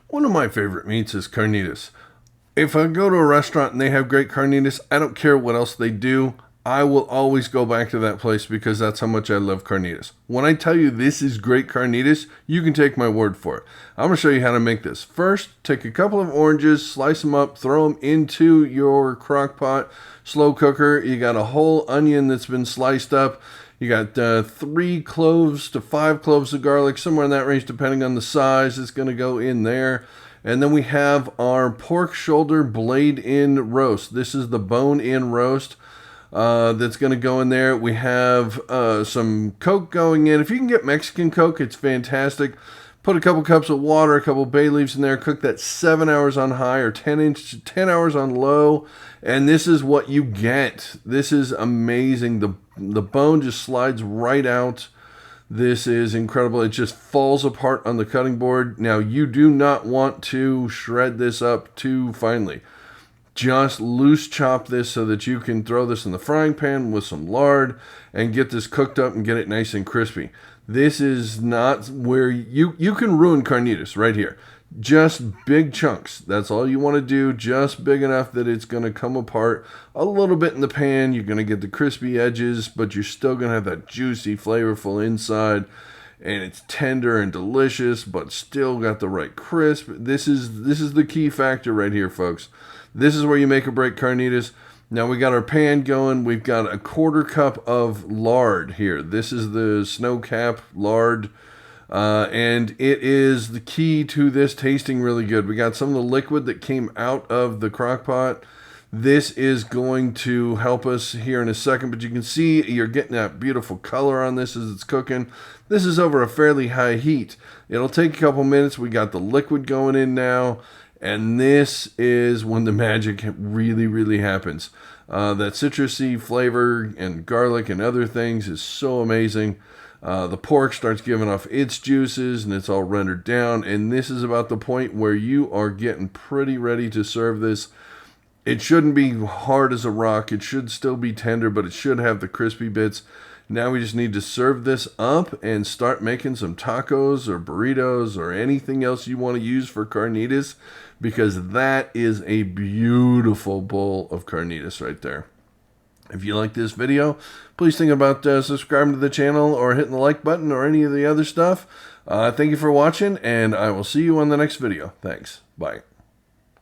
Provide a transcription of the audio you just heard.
One of my favorite meats is carnitas. If I go to a restaurant and they have great carnitas, I don't care what else they do. I will always go back to that place because that's how much I love carnitas. When I tell you this is great carnitas, you can take my word for it. I'm going to show you how to make this. First, take a couple of oranges, slice them up, throw them into your crock pot, slow cooker. You got a whole onion that's been sliced up. You got 3 cloves to 5 cloves of garlic, somewhere in that range, depending on the size. It's going to go in there. And then we have our pork shoulder blade-in roast. This is the bone-in roast that's going to go in there. We have some Coke going in. If you can get Mexican Coke, it's fantastic. Put a couple cups of water, a couple bay leaves in there. Cook that 7 hours on high or 10 hours on low. And this is what you get. This is amazing. The bone just slides right out. This is incredible. It just falls apart on the cutting board. Now, you do not want to shred this up too finely. Just loose chop this so that you can throw this in the frying pan with some lard and get this cooked up and get it nice and crispy. This is not where you can ruin carnitas right here. Just big chunks. That's all you want to do. Just big enough that it's going to come apart a little bit in the pan. You're going to get the crispy edges, but you're still going to have that juicy, flavorful inside. And it's tender and delicious, but still got the right crisp. This is the key factor right here, folks. This is where you make or break carnitas. Now we got our pan going. We've got a 1/4 cup of lard here. This is the snow cap lard. And it is the key to this tasting really good. We got some of the liquid that came out of the crock pot. This is going to help us here in a second, but you can see you're getting that beautiful color on this as it's cooking. This is over a fairly high heat. It'll take a couple minutes. We got the liquid going in now, and this is when the magic really, really happens. That citrusy flavor and garlic and other things is so amazing. The pork starts giving off its juices and it's all rendered down. And this is about the point where you are getting pretty ready to serve this. It shouldn't be hard as a rock. It should still be tender, but it should have the crispy bits. Now we just need to serve this up and start making some tacos or burritos or anything else you want to use for carnitas, because that is a beautiful bowl of carnitas right there. If you like this video, please think about subscribing to the channel or hitting the like button or any of the other stuff. Thank you for watching, and I will see you on the next video. Thanks. Bye.